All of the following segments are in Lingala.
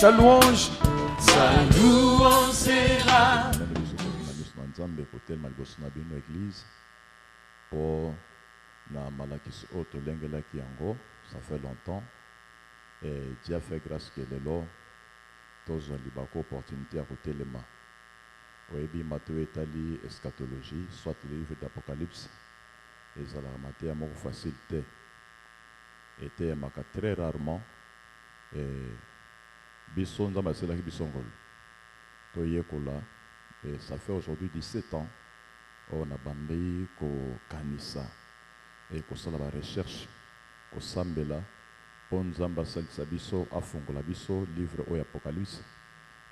sa louange sera. Église pour na malakis auto lengela kiango, ça fait longtemps et Dieu a fait grâce que les lots tous ont libako opportunité à côté les mains. Oui, Matthieu Etali eschatologie, soit le livre d'Apocalypse, et ça la maté à mon facilité. Était très rarement et bison dans ma cela qui bisongol. Toye kola et ça fait aujourd'hui 17 ans on a bandé ko kanisa et ko sala ba recherche ko sambela ponzamba salisa biso afungola biso livre au Apocalypse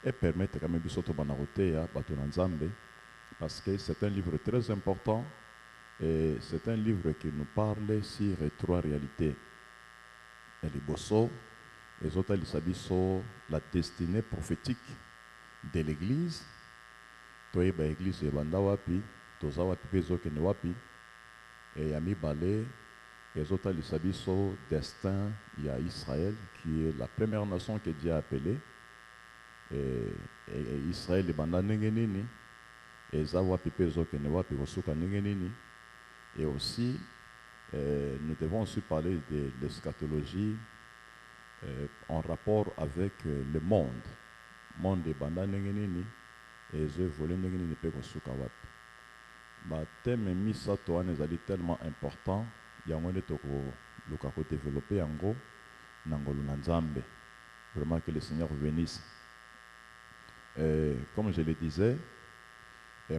et permettre quand même biso to banarote ya bato na Nzambe parce que c'est un livre très important et c'est un livre qui nous parle sur trois réalités. Et les bosso les autres lisabiso la destinée prophétique de l'église. Toi ba église banda wapi toza wapi pezo ke ne wapi et yami balé les autres lisabiso destin ya Israël qui est la première nation que Dieu a appelée et Israël banda nini et za wapi pezo ke ne wapi kosuka nini et aussi nous devons aussi parler de l'eschatologie en rapport avec le monde de banda nini et je voulais nini pe kosuka wapi ba thème misa to anezali tellement important yango ne toko luka ko développer yango nangolo na Nzambe. Vraiment que le Seigneur bénisse. Comme je le disais,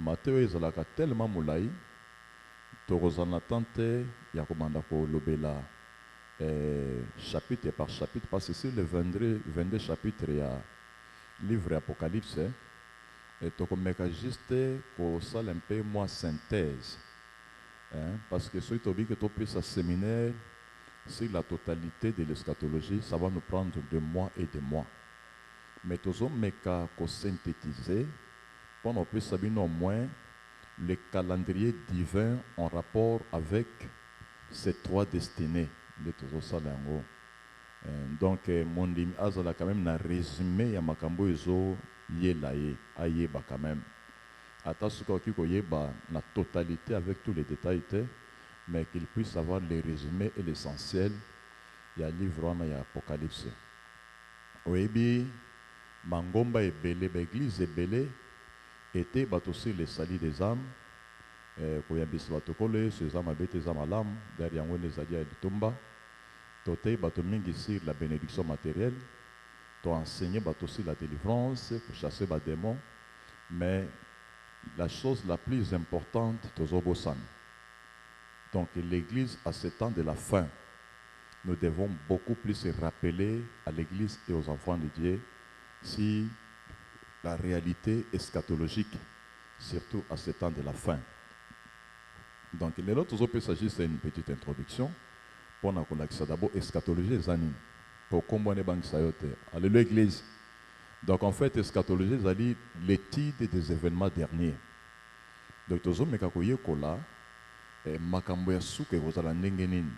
Matthieu ezalaka tellement moulai tokozana tante ya komanda ko lobela chapitre par chapitre parce que sur les 22 chapitres il y a livre Apocalypse et tokomeka juste ko sala un peu moins synthèse parce que si tu dis que tu peux ça séminaire sur la totalité de l'eschatologie ça va nous prendre des mois et des mois mais tozomeka ko synthétiser pour qu'on puisse savoir au moins le calendrier divin en rapport avec ces trois destinées de Tozosalango. Donc, mon dim azala quand même un résumé à Makambo Ezo Yelaye, Ayeba quand même. Atasuka Kiko Yeba, la totalité avec tous les détails, mais qu'il puisse avoir les résumés et l'essentiel. Il y a livre, il y a Apocalypse. Oebi, Mangomba et Belé, l'église est belé. Était aussi les salis des âmes, koyambisa batokole ces âmes abete eza malamu derrière yango ezali ya litumba tote bato mingi sur la bénédiction matérielle to enseigner bato aussi la délivrance pour chasser les démons mais la chose la plus importante tozobosan. Donc l'église à ce temps de la fin nous devons beaucoup plus se rappeler à l'église et aux enfants de Dieu si la réalité eschatologique, surtout à ce temps de la fin. Donc, les autres peut s'agir c'est une petite introduction pour nous connaître d'abord eschatologie et zanine. Pour comprendre les banques sayote. Alléluia Église. Donc, en fait, eschatologie c'est l'étude des événements derniers. Donc, tozo mekakoye kola makambo ya suke kozala ndenge nini.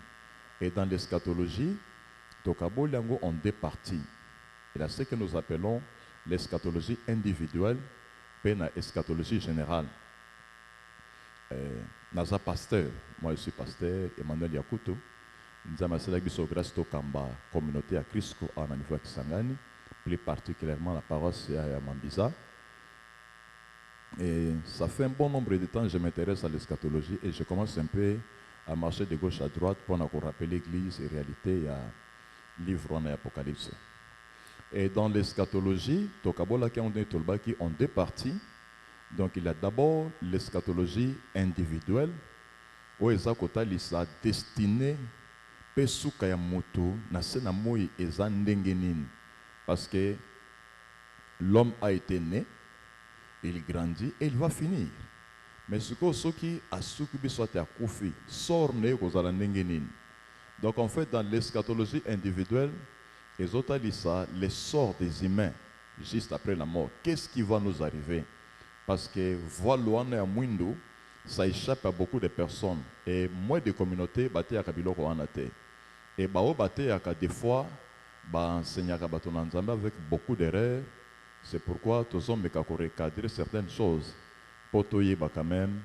Et dans l'eschatologie, tokabo lango en deux parties. Et là, ce que nous appelons l'eschatologie individuelle et l'eschatologie générale. Naza pasteur, moi je suis pasteur, Emmanuel Yakuto. Nous avons fait grâce à communauté à Christ en niveau Kisangani, plus particulièrement la paroisse à Mambiza. Et ça fait un bon nombre de temps que je m'intéresse à l'eschatologie et je commence un peu à marcher de gauche à droite pour nous rappeler l'église et réalité, il y a livre en Apocalypse. Et dans l'eschatologie, Tokabola qui ont deux parties. Donc il y a d'abord l'eschatologie individuelle, où il sa destinée pesuka ya moto na sena moi eza ndenge nini. Parce que l'homme a été né, il grandit et il va finir. Mais ce qui a sukubi soit à koufi, sort né kozala ndenge nini. Donc en fait dans l'eschatologie individuelle, les autres lisent les sorts des humains juste après la mort. Qu'est-ce qui va nous arriver? Parce que voilà à Mwindo, ça échappe à beaucoup de personnes. Et moins de communautés, baté à Kabilo Kohanate. Et bao baté à des fois, enseignaka bato na Nzambe avec beaucoup d'erreurs. C'est pourquoi tous hommes recadrer certaines choses pour toyeba quand même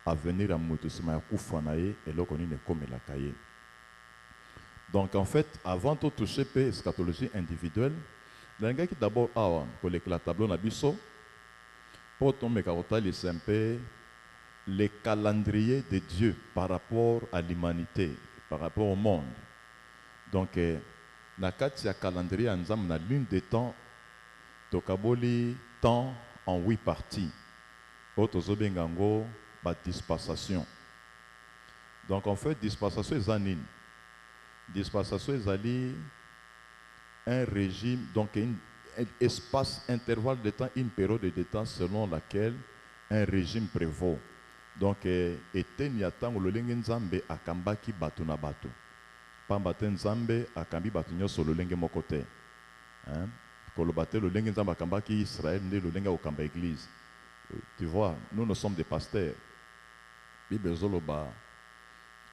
à venir à mutusima ya kufa na ye eloko nini ekomelaka ye. Donc en fait, avant de toucher la eschatologie individuelle, il qui d'abord le tableau na biso pour tomber c'est un peu le calendrier de Dieu par rapport à l'humanité, par rapport au monde. Donc na kati ya calendrier ensemble na lune des temps tokaboli temps en 8 parties. Autres bengango ba dispensation. Donc en fait dispensation est anine. Dispensation est un régime, donc un espace, intervalle de temps, une période de temps selon laquelle un régime prévaut. Donc, eten yatang lolenge nzambe akambaki batu na batu. Pambate nzambe akambi batu nyoso lolenge mokote. Kolobate lolenge nzambe akambaki Israël nde lolenge okamba église. Tu vois, nous sommes des pasteurs. Bible zoloba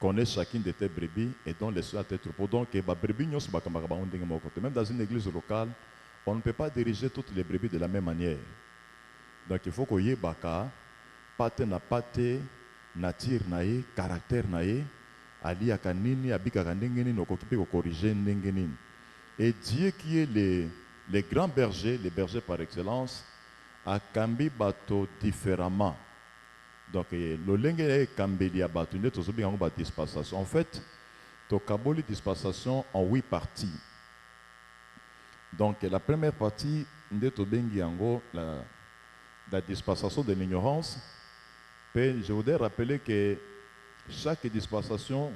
connaît chacune de tes brebis et dont les soins à tes troupeaux. Donc, même dans une église locale, on ne peut pas diriger toutes les brebis de la même manière. Donc, il faut qu'il y ait baka, pate na pate, nature nae, caractère nae, ali akanini, abika ndengeni, nokokipe ko corriger ndengeni. Et Dieu qui est les grands bergers, les bergers par excellence, a cambi bateau différemment. Donc, le lenge est cambélia batu, nous avons bien une dispensation. En fait, tu as dispensation en 8 parties. Donc, la première partie, nous avons la dispensation de l'ignorance. Je voudrais rappeler que chaque dispensation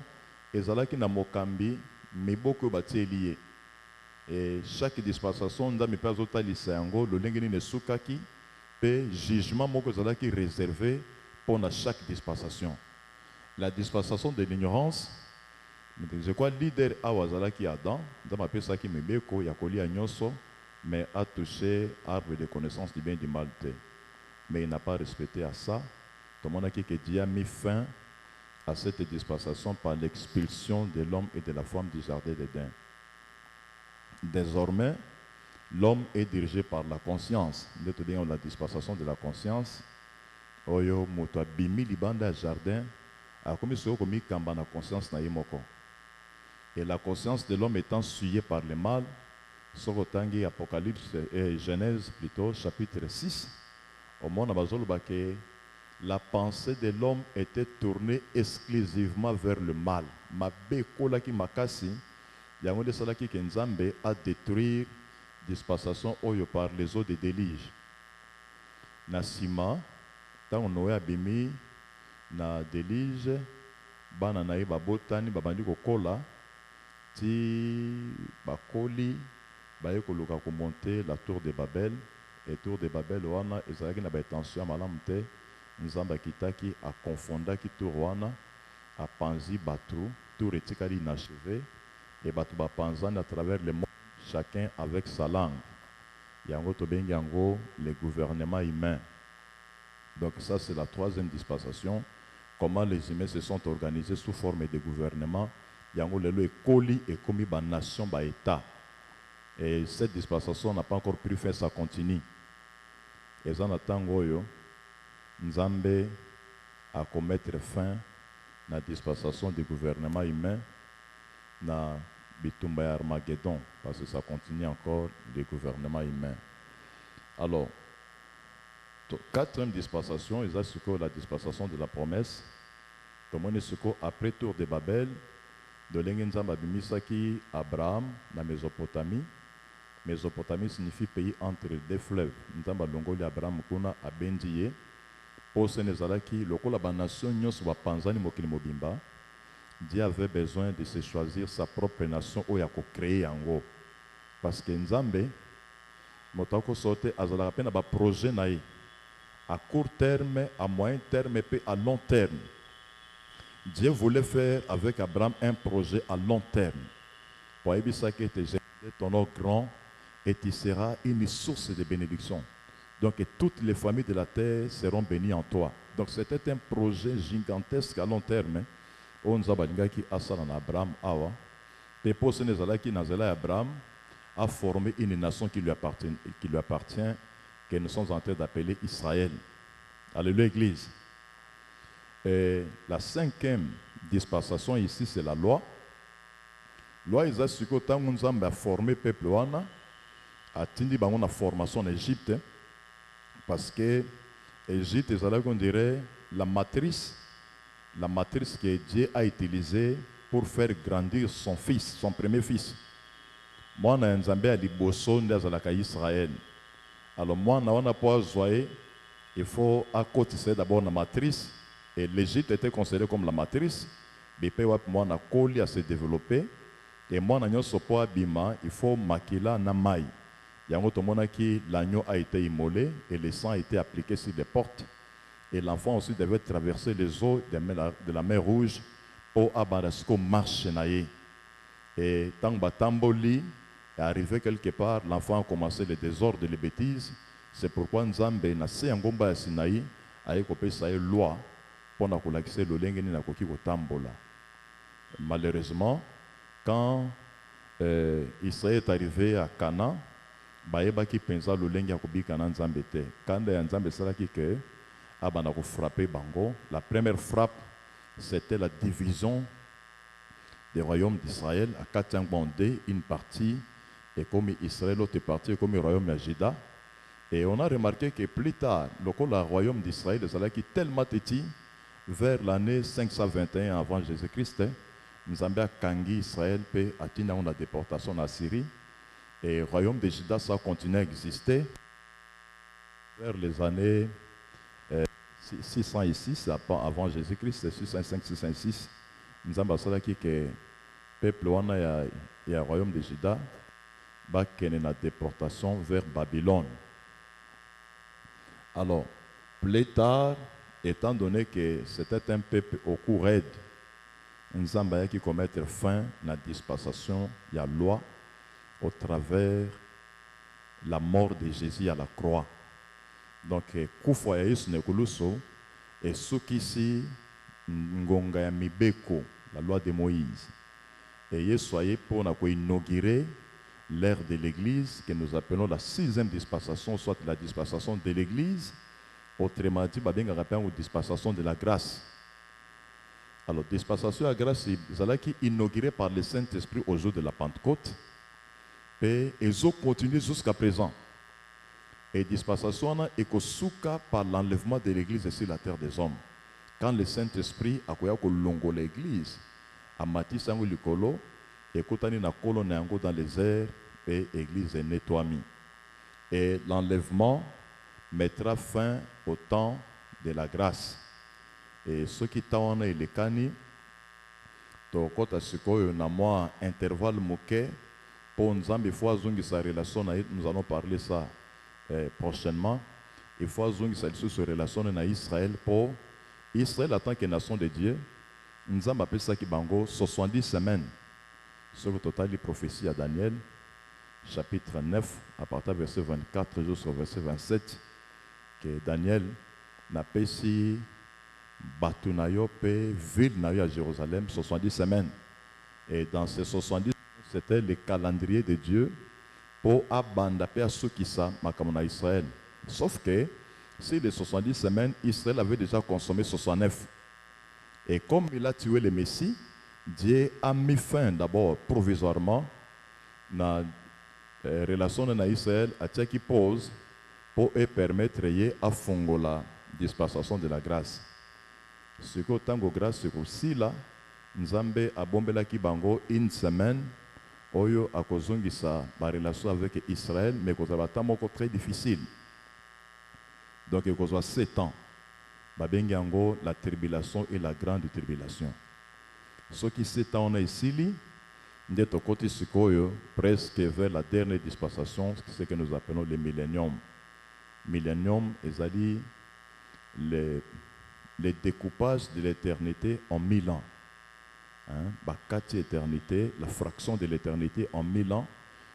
est là qui n'a pas cambi, mais beaucoup de lié. Et chaque dispensation, nous avons pas autant le lenge ne soukaki, et jugement qui est réservé pour chaque dispensation. La dispensation de l'ignorance, je crois que le leader Awazala qui Adam, dans ma pesa qui me beko, yakoli agnoso, mais a touché arbre de connaissance du bien et du mal. Mais il n'a pas respecté à ça. Tout le monde a dit que Dieu a mis fin à cette dispensation par l'expulsion de l'homme et de la femme du jardin d'Éden. Désormais, l'homme est dirigé par la conscience. Nous la dispensation de la conscience. Oyo moto abimi libanda jardin akomi soko komi kamba na conscience na yemoko. Et la conscience de l'homme étant souillée par le mal, soko tangi Apocalypse et Genèse plutôt chapitre 6, au monde bazoloba que la pensée de l'homme était tournée exclusivement vers le mal. Mabe kola ki makasi yango de sala ki Nzambe a détruire dispensation oyo par les eaux de déluge. Nasima tant Noé abimi na délige bana na ye babotani babandi kokola ti bakoli baye koluka komonter la tour de Babel et tour de Babel wana ezalaki na batension ya malamu te Nzambe akitaki akofondaki tour wana apanzi batu tour etikali inachevé et batu bapanzani à travers le monde chacun avec sa langue yango tobengi yango le gouvernement humain. Donc ça, c'est la troisième dispensation. Comment les humains se sont organisés sous forme de gouvernement. Yango lelo ekoli et komi ba nation ba état. Et cette dispensation n'a pas encore pris fin, ça continue. Et ça n'attend yo Nzambe à commettre fin la dispensation du gouvernement humain na bitumba ya Armageddon parce que ça continue encore le gouvernement humain. Alors quatrième dispensation, il y a la dispensation de la promesse. Comme on est après tour de Babel, de l'Engenzamba Bimisaki, Abraham, la Mésopotamie. Mésopotamie signifie pays entre les deux fleuves. Nzamba Longoli Abraham Kuna a Bendiye. Pour ce Nezalaki, le coup la nation Nyos wa Panzani Mokili Mobimba. Dieu avait besoin de se choisir sa propre nation où il a créé en haut. Parce que Nzambe, Motako Sote, Azala peine à projet naï. À court terme, à moyen terme et à long terme. Dieu voulait faire avec Abraham un projet à long terme. Pour éviter que ton nom grand et tu seras une source de bénédiction. Donc toutes les familles de la terre seront bénies en toi. Donc c'était un projet gigantesque à long terme. On nous a dit Abraham Awa. Pepo Senezala qui Nazela Abraham. a formé une nation qui lui appartient, que nous sommes en train d'appeler Israël. Alléluia, Église. Et la 5e dispensation ici, c'est la loi. Loi, ils ont formé le peuple a tindi une formation en Égypte, parce que l'Égypte, on dirait la matrice que Dieu a utilisée pour faire grandir son fils, son premier fils. Moi, je suis à Liboso, Israël. Alors, moi, il faut accoter d'abord la matrice. Et l'Égypte était considérée comme la matrice. Mais moi, je à se développer. Et moi, il faut maquiller na maï. L'agneau a été immolé et le sang a été appliqué sur les portes. Et l'enfant aussi devait traverser les eaux de la mer Rouge pour abarasko marche. Et tant que est arrivé quelque part, l'enfant a commencé le désordre et les bêtises. C'est pourquoi Nzambe na se ngomba ya Sinaï a ekopesa une loi pour na kolakisa lolenge ni na koki kotambola. Malheureusement, quand Israël est arrivé à Canaan, bayebaki penza lolenge ya kobika na Nzambe te. Kanda ya Nzambe salaki ke abana ko frapper bango. La première frappe, c'était la division des royaumes d'Israël à Katiangbondé, une partie et comme Israël, l'autre partie comme le royaume de Juda. Et on a remarqué que plus tard, le royaume d'Israël qui tellement petit, vers l'année 521 avant Jésus-Christ, nous avons kangi Israël peut atteindre la déportation en Syrie. Et le royaume de Juda, ça continue à exister. Vers les années 606 avant Jésus-Christ, 605, 606, nous avons dit que le peuple et le royaume de Juda va connaître la déportation vers Babylone. Alors, plus tard, étant donné que c'était un peuple au cours raide, nous avons qui commettre fin à la dispensation de la loi au travers de la mort de Jésus à la croix. Donc, Koufa Yesu Nekuluso et ce qui si Ngonga ya Mibeko, la loi de Moïse. Et Yesu aye pour inaugurer l'ère de l'Église que nous appelons la 6e dispensation, soit la dispensation de l'Église, autrement dit, la dispensation de la grâce. Alors, dispensation de la grâce, c'est inaugurée par le Saint-Esprit au jour de la Pentecôte, et ils ont continué jusqu'à présent. Et dispensation est souka par l'enlèvement de l'Église sur la terre des hommes. Quand le Saint-Esprit a longo l'Église, a matissé un likolo, et kotani na kolo nango dans les airs, et l'Église est nettoyée. Et l'enlèvement mettra fin au temps de la grâce. Et ceux qui t'ont et les cani, to kota sikoyo na moi intervalle moké pour nzambe fois zungi sa relation nous allons parler ça prochainement. Il faut zungi sa relation na Israël pour Israël en tant que nation de Dieu. Nzambe appelle ça qui bango 70 semaines. Sur le total des prophéties à Daniel, chapitre 9, à partir du verset 24 jusqu'au verset 27, que Daniel n'a pas si Batunayo pe ville nayo à Jérusalem 70 semaines. Et dans ces 70 c'était le calendrier de Dieu pour abandaper à ceux qui sont makamona Israël. Sauf que si les 70 semaines, Israël avait déjà consommé 69. Et comme il a tué le Messie, Dieu a mis fin d'abord provisoirement dans la relation de Israël à ce qui pose pour permettre à faire la dispensation de la grâce. Ce que tango grâce c'est aussi là, Nzambe a bombé ki bango une semaine, oyo a kozongisa ma relation avec Israël, mais que ça va être très difficile. Donc il y a 7 ans. Babengango la tribulation et la grande tribulation. Ce qui 7 ans on a ici, d'être côté sikoyo, presque vers la dernière dispensation, ce que nous appelons le millénium. Millénium, c'est-à-dire le découpage de l'éternité en 1000 ans. Bakati éternité, la fraction de l'éternité en 1000 ans,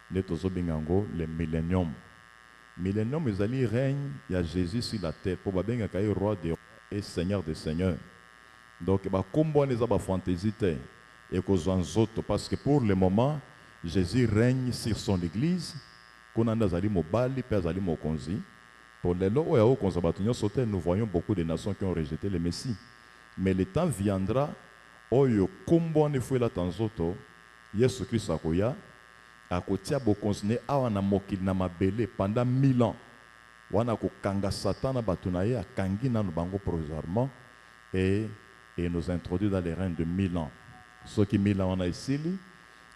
netozobingango le millénium. Millénium, c'est-à-dire règne, il y a Jésus sur la terre, pour babenga kai roi des rois et seigneur des seigneurs. Donc, kombo les aba fantaisie et parce que pour le moment, Jésus règne sur son église. Konanda zali mobali, père zali mokonzi. Pour les lois où nous voyons beaucoup de nations qui ont rejeté le Messie. Mais le temps viendra où il y la tanzoto, Yesu Christ akoya, akotia bokonzine awa na mokili na mabele pendant 1000 ans. Wana ko kanga satana batunaye akangi na bango provisoirement et nous introduit dans les règnes de 1000 ans. Ce qui 1000 ans on a ici,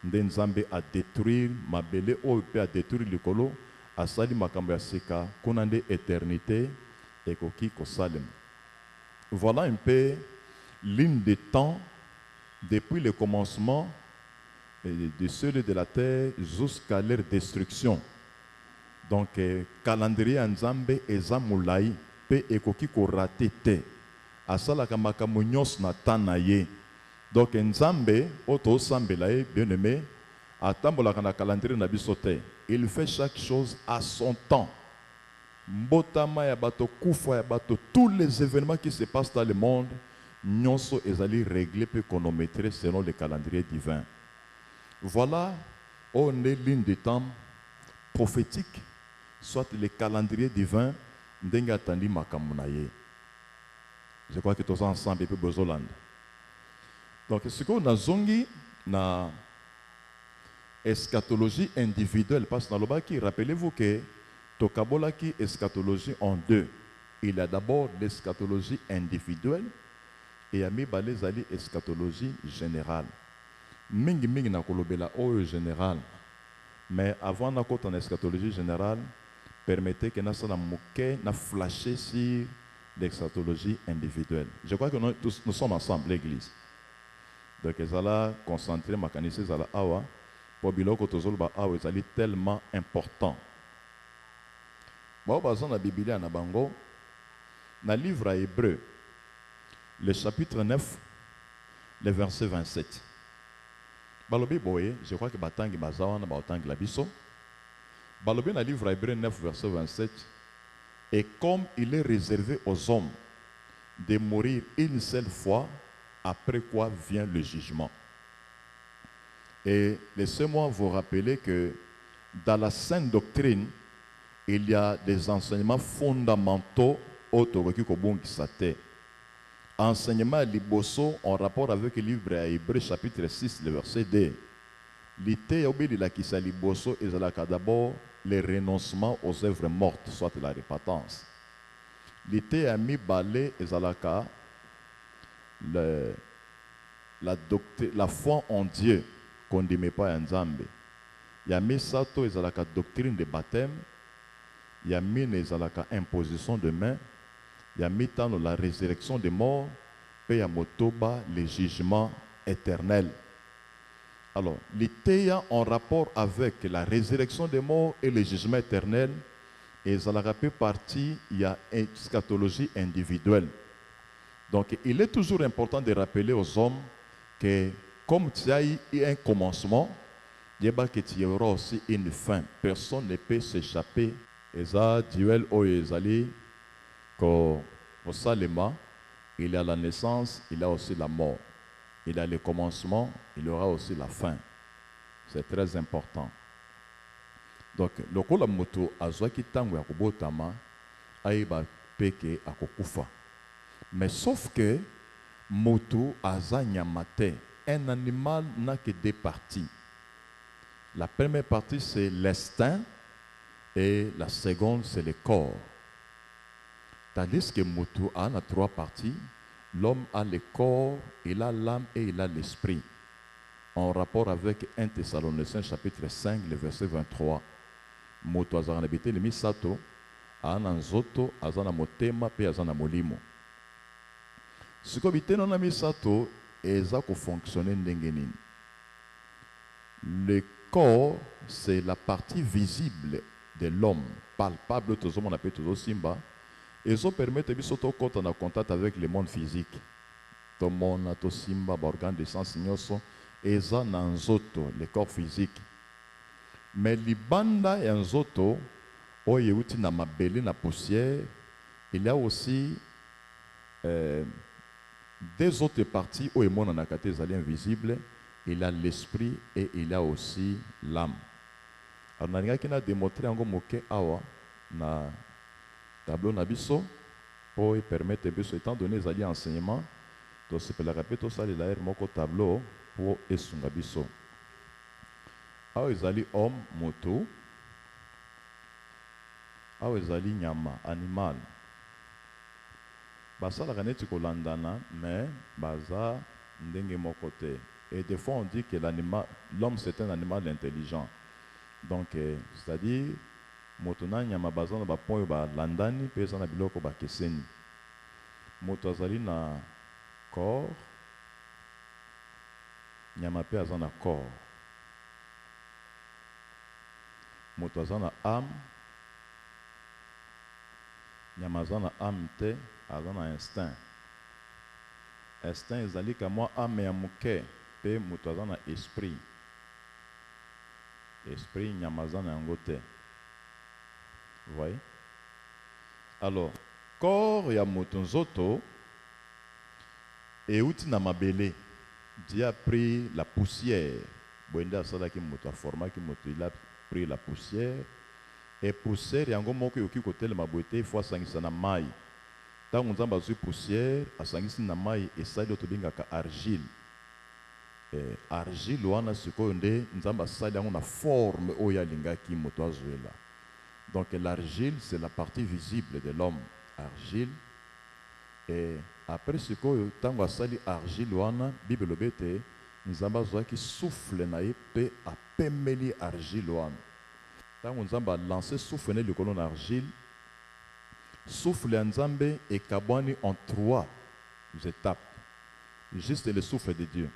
Nzambe a détruire mabele ou peut a détruire le colo. Asali makambo ya sika kunande éternité et koki kosalem. Voilà un peu ligne de temps depuis le commencement de ceux de la terre jusqu'à leur destruction. Donc calendrier Nzambe eza mulai pe ekoki ko raté te. Asala makambo nyos na tanaye. Donc Nzambe oto sambelaye bien-aimé atambolaka na calendrier na biso te. Il fait chaque chose à son temps. Mbotama ya bato, kufa ya bato, tous les événements qui se passent dans le monde, nyonso ezali réglé pe chronométré selon le calendrier divin. Voilà, on est ligne de temps prophétique, soit le calendrier divin, ndenga atandi makamunaye. Je crois que tous ensemble et puis Bozoland. Donc, ce qu'on a zongi na eschatologie individuelle, parce que dans le baki, rappelez-vous que Tokabola qui eschatologie en deux. Il y a d'abord l'eschatologie individuelle et il y a les eschatologie générale. Mingi mingi na kolobela o général. Mais avant na en eschatologie générale, permettez que na flasher sur l'eschatologie individuelle. Je crois que nous sommes ensemble, l'église. Donc, ils allaient concentrer ma canisse à la awa. Pour biloko tozolba awa ezali tellement important. Ba bazon na Biblia na bango na livre à Hébreu le chapitre 9 le verset 27. Balobi boye, je crois que batangi bazawa na batangi la biso. Balobi na livre à Hébreu 9 verset 27 et comme il est réservé aux hommes de mourir une seule fois après quoi vient le jugement. Et laissez-moi vous rappeler que dans la sainte doctrine, il y a des enseignements fondamentaux enseignement liboso en rapport avec le livre à Hébreu chapitre 6, le verset 2. L'ité obéi la kisa liboso et d'abord le renoncement aux œuvres mortes, soit la repentance. L'ité a mis balai et la foi en Dieu qu'on ne dit pas en Zambé. Il y a mis sato et la doctrine de baptême. Il y a mis la imposition de main. Il y a mis la résurrection des morts. Puis il y a motoba le jugement éternel. Alors, l'idée en rapport avec la résurrection des morts et le jugement éternel, et ça la fait partie, il y a une eschatologie individuelle. Donc, il est toujours important de rappeler aux hommes que comme il y a un commencement, il y aura aussi une fin. Personne ne peut s'échapper. Et ça, duel au Ezali, qu'au Salema, il y a la naissance, il y a aussi la mort. Il y a le commencement, il y aura aussi la fin. C'est très important. Donc, le kola moto azwaki tango ya kobotama, aiba peke akokufa. Mais sauf que moto azanyamate. Un animal n'a que deux parties. La première partie, c'est l'instinct et la seconde, c'est le corps. Tandis que Moto a trois parties. L'homme a le corps, il a l'âme et il a l'esprit. En rapport avec 1 Thessaloniciens chapitre 5, le verset 23. Moto azana habité le misato, ana nzoto, azana motema, pe azana molimo. Ce que habité dans la misato, eza ko fonctionner ndengenine. Le corps, c'est la partie visible de l'homme, palpable, tout le monde appelle tout simba, et ça permet de se mettre en contact avec le monde physique. Tout le monde, tout simba, organe de sens, et ça nanzoto, le corps physique. Mais libanda et nzoto, oh yeuti na mabele na poussière, il y a aussi des autres parties où les monde en a invisibles il a l'esprit et il a aussi l'âme. Alors, on a démontré encore moke awa na tableau na biso pour permettre biso étant donné les enseignements to sepela répéto ça les laer moko tableau pour esunga biso. Awa ezali homme moto, awa ezali nyama animal. Basalaka neti kolandana mais baza ndenge moko te. Et des fois on dit que l'homme c'est un animal intelligent. Donc c'est-à-dire moto na nyama baza na ba point ba landani pe za na biloko ba keseni. Moto azali na corps, nyama pe aza na corps. Moto aza na âme, nyama aza na âme te, aza na instinct. Instinct ezali ka mwa âme ya moke pe moto aza na esprit. Esprit nyama aza na yango te. Vous voyez? Alors, corps ya moto nzoto euti na mabele. Dieu a pris la poussière. Boenda asala ki moto a forma ki moto, il a pris la poussière. Et poussière yango moko yoki kotelema boite fois sangisa na mai. Tango nzamba zui poussière asangisi na mai esali oto bingaka argile. Argile wana sikoyo nde nzamba asali yango na forme oyo alingaki moto azuela. Donc l'argile c'est la partie visible de l'homme. Argile. Et après sikoyo tango asali argile wana Bible lobete nzamba azwaki souffle na ye pe apemeli argile wana. Tango nzamba lancé souffle na likolo na argile, souffle ya nzambe ekabwani en 3 étapes. Juste le souffle de Dieu.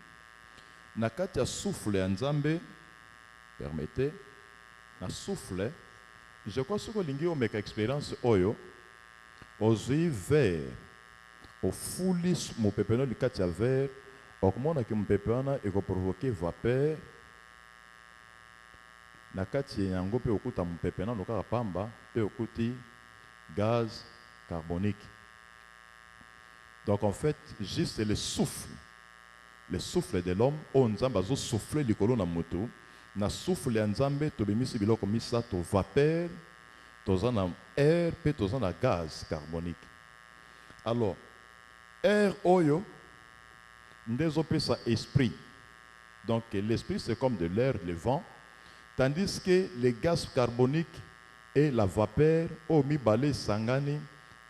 Na kati ya souffle ya nzambe, permettez, na souffle, je crois que lingi omeka expérience oyo, ozui verre, au foulis mo pepeno li kati ya verre, okomona ki mo pepena eko provoquer vapeur. Na kati yango pe okuta mo pepena lokaka pamba pe okuti gaz carbonique. Donc en fait, juste le souffle de l'homme, on nzamba zo souffler likolo na moto, na souffle ya nzambe to bimisi biloko misato vapeur, toza na air pe toza na gaz carbonique. Alors, air oyo ndezo pesa esprit. Donc l'esprit c'est comme de l'air, le vent, tandis que les gaz carboniques et la vapeur au mibale sangani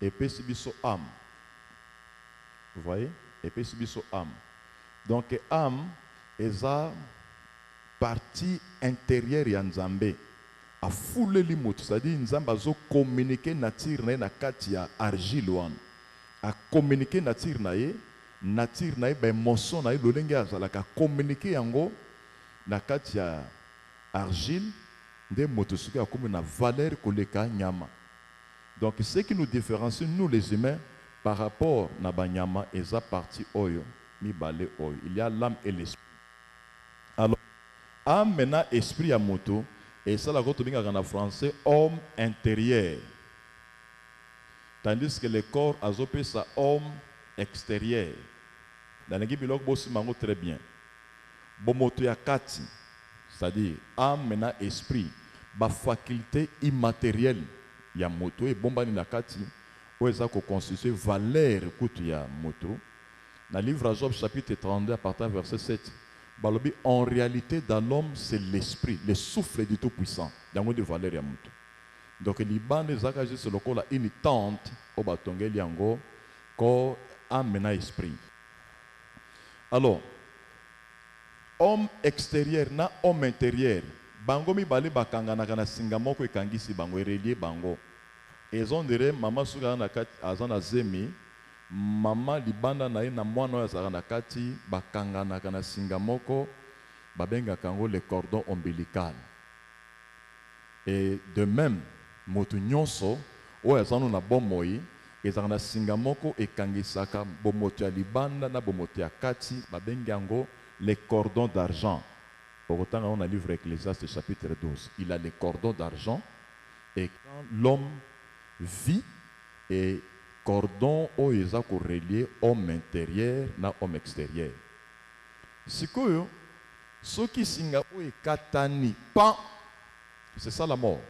et pesibiso âme. Vous voyez? Et pesibiso âme. Donc âme est la partie intérieure ya nzambe. A foule li moto, c'est-à-dire nzamba zo communiquer nature na kati ya argile wana. A communiquer nature na ye ba émotion na ye lolenge azalaka communiquer yango na kati ya argile nde moto soki akomi na valeur koleka nyama. Donc ce qui nous différencie nous les humains par rapport na banyama eza partie oyo mibale oyo. Il y a l'âme et l'esprit. Alors âme maintenant esprit à moto et ça la goto bingaka na français homme intérieur. Tandis que le corps azopé sa homme extérieur. Dans les bilok bosi mango très bien. Bomoto ya kati, c'est-à-dire âme maintenant esprit, ba faculté immatérielle ya moto et bombani na kati où eza ko constituer valeur kutu ya moto. Dans le livre Job chapitre 32 à partir du verset 7, balobi en réalité dans l'homme c'est l'esprit, le souffle du tout-puissant, yango de valeur ya moto. Donc libande ezaka juste lokola une tente au batongeli yango ko âme na esprit. Alors homme extérieur na homme intérieur, bango mibale bakanganaka na singa moko ekangisi bango relier bango. Ezon dire mama suka na kati azana zemi, mama libanda na ye na mwana oyo azalaka na kati bakanganaka na singa moko babengaka yango le cordon ombilical. Et de même moto nyonso oyo azana na bomoi ezalaka na singa moko ekangisaka bomoto ya libanda na bomoto ya kati babengi yango les cordons d'argent. Pourtant, on a le livre Ecclésiaste chapitre 12. Il a les cordons d'argent. Et quand l'homme vit, et cordon au relié homme intérieur na homme extérieur. Si que Ce qui singa ou katani pas, c'est ça la mort.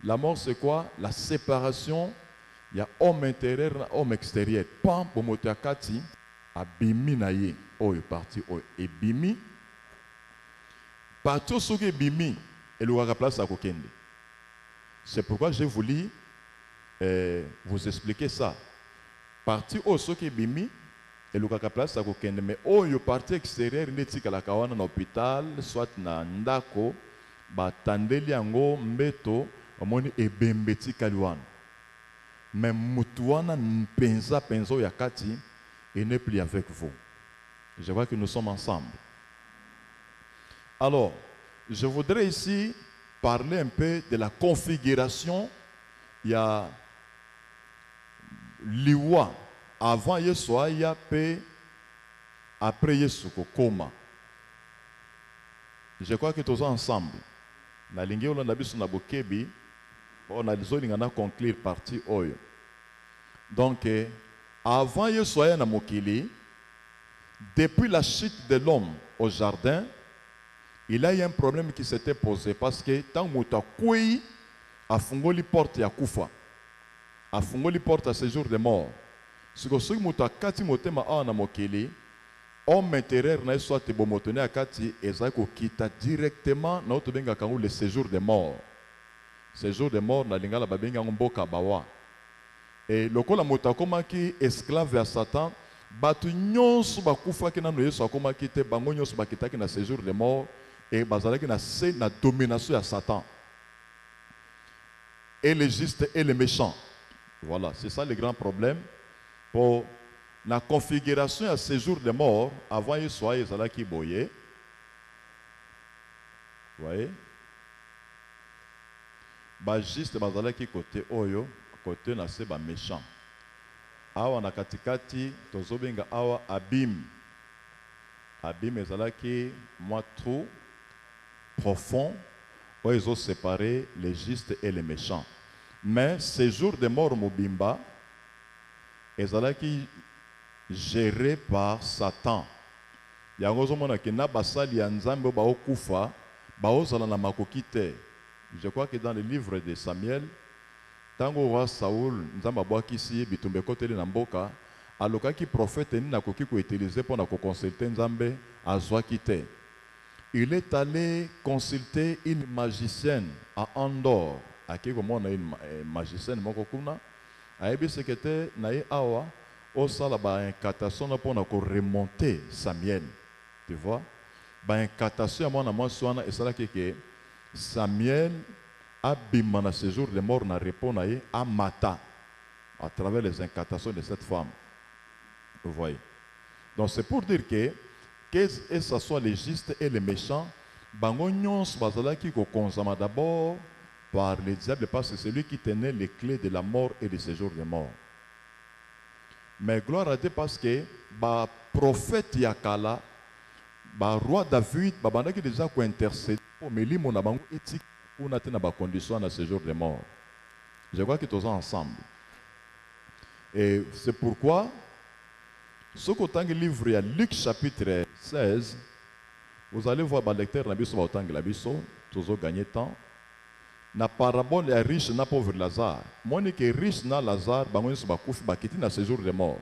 La mort c'est quoi? La séparation. Il y a homme intérieur et homme extérieur. Pas pour motakati abimi na ye. Oyo parti oyo et bimi. Parti ce qui bimi et le place à kokende. C'est pourquoi j'ai voulu vous expliquer ça. Parti au ce qui bimi et le place à kokende. Mais oyo parti extérieur netika la kawana na hôpital soit na ndako batandeli yango mbeto omoni ebembeti kaliwana. Mais mutuana penza penzo yakati et n'est plus avec vous. Je vois que nous sommes ensemble. Alors, je voudrais ici parler un peu de la configuration. Il y a l'iwa avant Yesua, il y a paix après Yesua koma. Je crois que tous ensemble. La ligne où on a vu sur la bokebi. On a besoin conclure partie oyo. Donc, avant Yesua na mokili, depuis la chute de l'homme au jardin, il y a eu un problème qui s'était posé parce que tant que tu a fungoli porte ya kufa, a fungoli porte à ce jour de mort. Ce que ce qui a kati motema a na mokili, homme intérieur na soit te bomotone a kati ezako kita directement na otobenga kangu le séjour de mort. Séjour de mort na lingala babenga mboka bawa. Et lokola moto akomaki esclave à Satan, batu nyonso bakufa ki nanu Yesu akomaki te bango nyonso bakitaki na séjour de mort et bazalaki na domination à Satan. Et les justes et les méchants. Voilà, c'est ça le grand problème pour la configuration à séjour de mort avant Yesu ezalaki boye. Vous voyez? Ba juste bazalaki côté oyo, côté na se ba méchant. Awa na katikati tozobenga awa abîme. Abîme ezalaki moi trop profond où ils ont séparé les justes et les méchants. Mais ces jours de mort mobimba ezalaki géré par Satan. Yango zomona ke na basali ya nzambe ba okufa ba ozala na makoki te. Je crois que dans le livre de Samuel, tango roi Saoul, nzamba bwakisi bitumbe koteli na mboka, alokaki prophète ni nakoki ko utiliser pour na ko consulter nzambe azwaki te. Il est allé consulter une magicienne à Andorre. Aki komona une magicienne moko kuna, ayebi sekete na ye awa o sala ba incantation pour na ko remonter Samuel. Tu vois? Ba incantation mona monswana esalaki ke Samuel a bimé dans ce jour de mort na répondre à Mata à travers les incantations de cette femme. Vous voyez. Donc c'est pour dire que ce soit les justes et les méchants, bango nyonso bazalaki ko konzama d'abord par le diable parce que c'est lui qui tenait les clés de la mort et de ce jour de mort. Mais gloire à Dieu parce que ba prophète yakala ba roi David babandaki déjà ko intercéder pour melimo na bango éthique pour na tena ba condition à ce jour de mort. Je crois que tous ensemble. Et c'est pourquoi ce qu'autant que livre il y a Luc chapitre 16, vous allez voir le lecteur na biso ba autant que la biso toujours gagner temps. Na parabole ya riche na pauvre Lazare. Moni que riche na Lazare bango nso ba kufi ba kiti na ce jour de mort.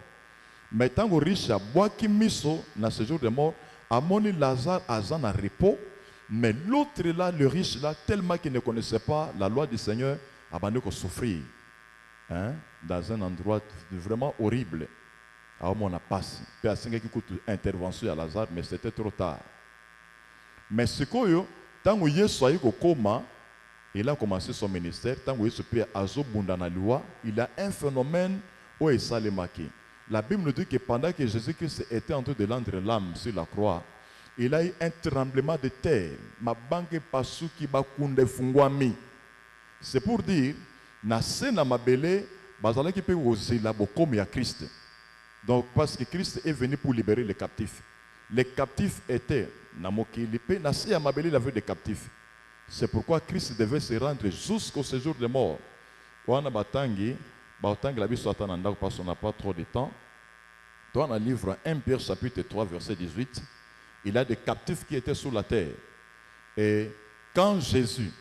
Mais tant que riche a boaki miso na ce jour de mort, amoni Lazare aza na repos. Mais l'autre là, le riche là, tellement qu'il ne connaissait pas la loi du Seigneur, a abandonné qu'on souffrir. Hein? Dans un endroit vraiment horrible. Alors on a passé. Puis à 5 qui coûte intervention à Lazare, mais c'était trop tard. Mais ce que tant que Yesu a eu au coma, il a commencé son ministère. Tant que Yesu a eu loi, il a un phénomène où il s'est marqué. La Bible nous dit que pendant que Jésus-Christ était en train de rendre l'âme sur la croix, il a eu un tremblement de terre. Ma banque pasuki bakunde fungwami. C'est pour dire, na sena mabele, bazala ki pe ozila bokom ya Christ. Donc parce que Christ est venu pour libérer les captifs. Les captifs étaient na mokili pe na se ya mabele la vie des captifs. C'est pourquoi Christ devait se rendre jusqu'au séjour de mort. Wana batangi la biso atananda parce qu'on n'a pas trop de temps. Dans le livre 1 Pierre chapitre 3 verset 18. il a des captifs qui étaient sur la terre. Et quand Jésus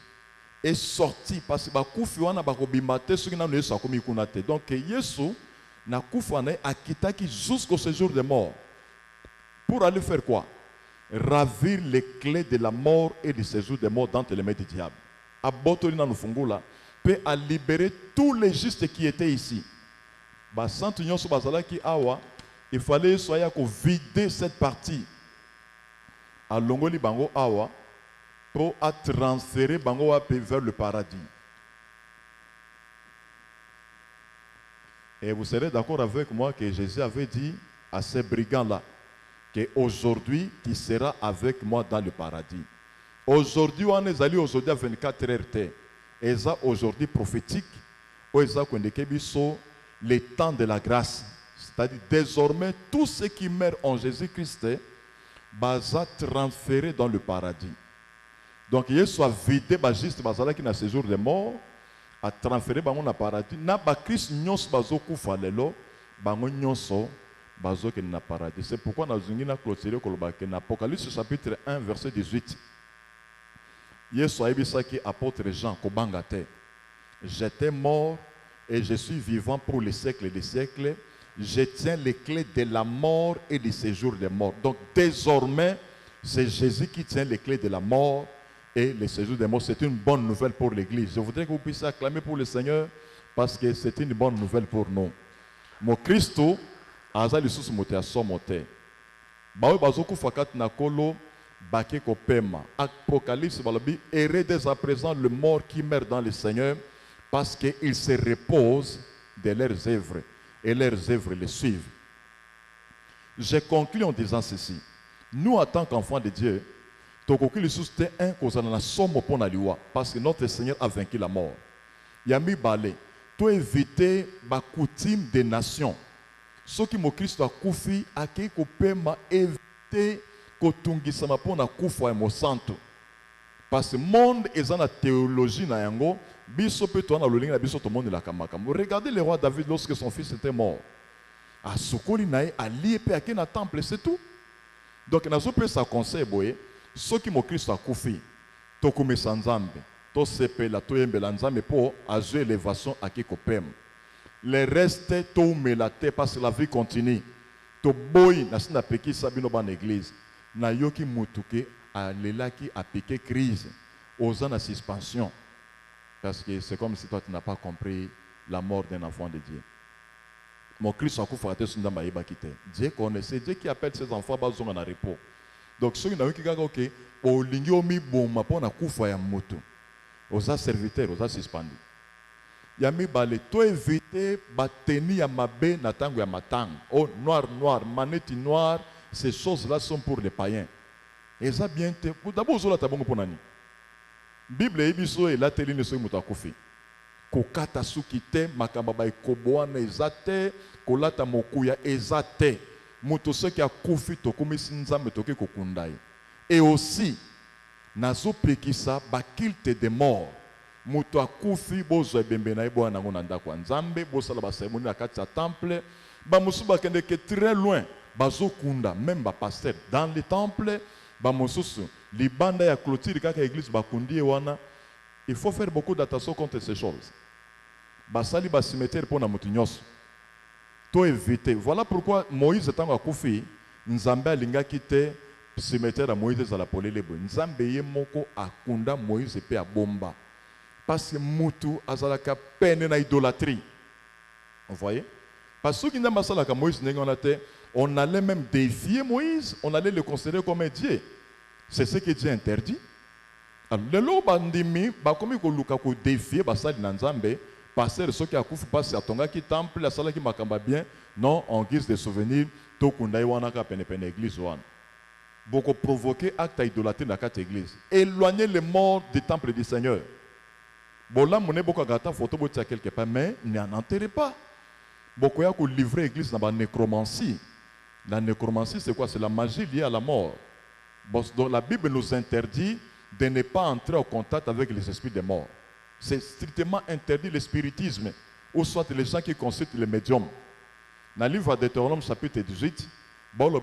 est sorti, parce que donc Jésus n'a quitté jusqu'au séjour des morts. Pour aller faire quoi? Ravir les clés de la mort et du séjour des morts dans les mains du diable. Peut à libérer tous les justes qui étaient ici. Il fallait soyez vider cette partie à Longoli Bango Awa pour transférer Bango vers le paradis. Et vous serez d'accord avec moi que Jésus avait dit à ces brigands-là qu'aujourd'hui, tu seras avec moi dans le paradis. Aujourd'hui, on est allé aujourd'hui à 24 heures. Et ça, aujourd'hui, prophétique, les temps de la grâce. C'est-à-dire, désormais, tous ceux qui meurent en Jésus-Christ, sont transférés dans le paradis. Donc, il soit vidé, juste qui n'a séjour de mort, à transférer dans le paradis. Na ba Christ nyos bazo kufalelo, bango nyoso bazo ke na paradis. C'est pourquoi nous avons clôturé dans Apocalypse chapitre 1 verset 18. Yesu aibisaki apôtre Jean kobangate. J'étais mort et je suis vivant pour les siècles des siècles. Je tiens les clés de la mort et du séjour des morts. Donc désormais, c'est Jésus qui tient les clés de la mort et le séjour des morts. C'est une bonne nouvelle pour l'Église. Je voudrais que vous puissiez acclamer pour le Seigneur parce que c'est une bonne nouvelle pour nous. Mon Christ, aza lisusu mote asomote. Bawe bazoku fakat nakolo bake kopema. Apocalypse balobi errez dès à présent le mort qui meurt dans le Seigneur parce qu'il se repose de leurs œuvres et leurs œuvres les suivent. Je conclue en disant ceci. Nous, en tant qu'enfants de Dieu, parce que notre Seigneur a vaincu la mort. Yami Balé, tu éviter la coutume des nations. Ce qui m'a Christ a koufi, a qui m'a évité kotungisama pour na koufa et mo santo. Parce que le monde est dans la théologie na yango, biso pe to na lolinga na biso to monde la kamaka. Regardez le roi David lorsque son fils était mort. A sokoli nae a lié pe a na temple, c'est tout. Donc na so pe sa conseil boye. Ce qui m'a Christ a koufi, to kume sanzambe, to sepela, to yembela nzambe pour azuer l'élévation à qui kopem. Le reste, to melate parce que la vie continue. To boy, na sina peki sabino ban église. Na yoki mutuke, a lelaki a piqué crise, aux en suspension. Parce que c'est comme si toi tu n'as pas compris la mort d'un enfant de Dieu. Mon Christ a koufa te sunda maïba kite. Dieu connaît, c'est Dieu qui appelle ses enfants à besoin de repos. Donc, ceux qui n'ont pas dit que aux serviteurs, aux suspendus. Yami balé, to éviter bateni ya mabe na tango ya matang. Oh, noir, manette noire, ces choses-là sont pour les païens. Et ça bien te. D'abord, vous avez pour nani. Bible ebiso et la télé ne sont pas koufi. Kokata sukite makababa koboa na ezate, kolata mokuya ezate. Et aussi, nazo pekisa bakilte de mort. Muto akufi bozo ebembe na ebo na ngonanda kwa nzambe bosala ba cérémonie na kati ya temple ba musuba kende ke très loin bazo kunda même ba pasteur dans le temple ba mususu libanda ya clôture kaka église bakundi wana. Il faut faire beaucoup d'attention contre ces choses. Basali ba cimetière pour na mutu nyos. Éviter. Voilà pourquoi Moïse est en koufi, Nzambe alinga kite cimetière à Moïse à la polélebo. Nzambe yemoko akunda Moïse pe a bomba. Parce que mutu azalaka peine na idolâtrie. Vous voyez? Parce que n'a masalaka Moïse on allait même défier Moïse, on allait le considérer comme un Dieu. C'est ce que Dieu interdit. Alors le lo bandimi ba komi ko luka ko défier basali na Nzambe. Passer ceux qui a couvert passer à Tonga qui temple la salle qui m'a bien non en guise de souvenir to kunda iwana ka pene église wana beaucoup provoquer acte idolâtrie dans cette église éloigner les morts du temple du Seigneur bola mone beaucoup gata photo botia quelque part mais n'en enterrez pas beaucoup ya ko livrer église dans la nécromancie. La nécromancie c'est quoi? C'est la magie liée à la mort. Donc la Bible nous interdit de ne pas entrer en contact avec les esprits des morts. C'est strictement interdit le spiritisme, ou soit les gens qui consultent les médiums. Dans le livre de Deutéronome chapitre 18, la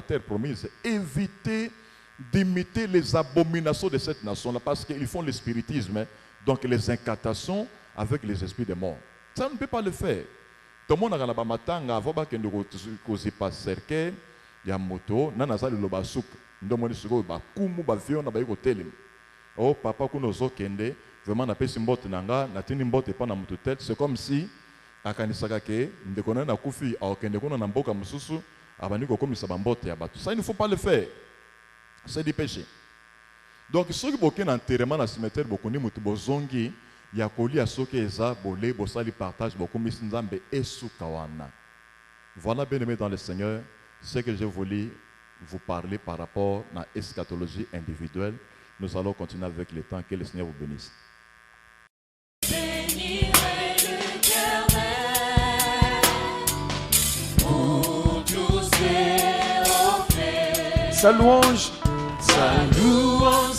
terre promise, évitez d'imiter les abominations de cette nation-là parce qu'ils font le spiritisme, donc les incantations avec les esprits des morts. Ça ne peut pas le faire. Tout le monde a un matanga, avant que nous causions pas cercle, il y a moto, nanaza le lobasuk, nous demandons ce que ba kumu ba vion na ba yiko telim. Oh papa kuno zo kende, vraiment na pesi mbote nanga, na tini mbote pa na mutu tête, c'est comme si akanisaka ke ndekona na kufi a okende kuna na mboka mususu, abani ko komisa ba mbote ya batu. Ça il ne faut pas le faire. C'est du péché. Donc ceux qui boken enterrement na cimetière bokoni mutu bozongi ya koli ya soke eza bolé bosali partage bokomisi nzambe esuka wana. Voilà, bien-aimés dans le Seigneur, ce que je voulais vous parler par rapport à l'eschatologie individuelle. Nous allons continuer avec le temps. Que le Seigneur vous bénisse. Sa louange, sa louange.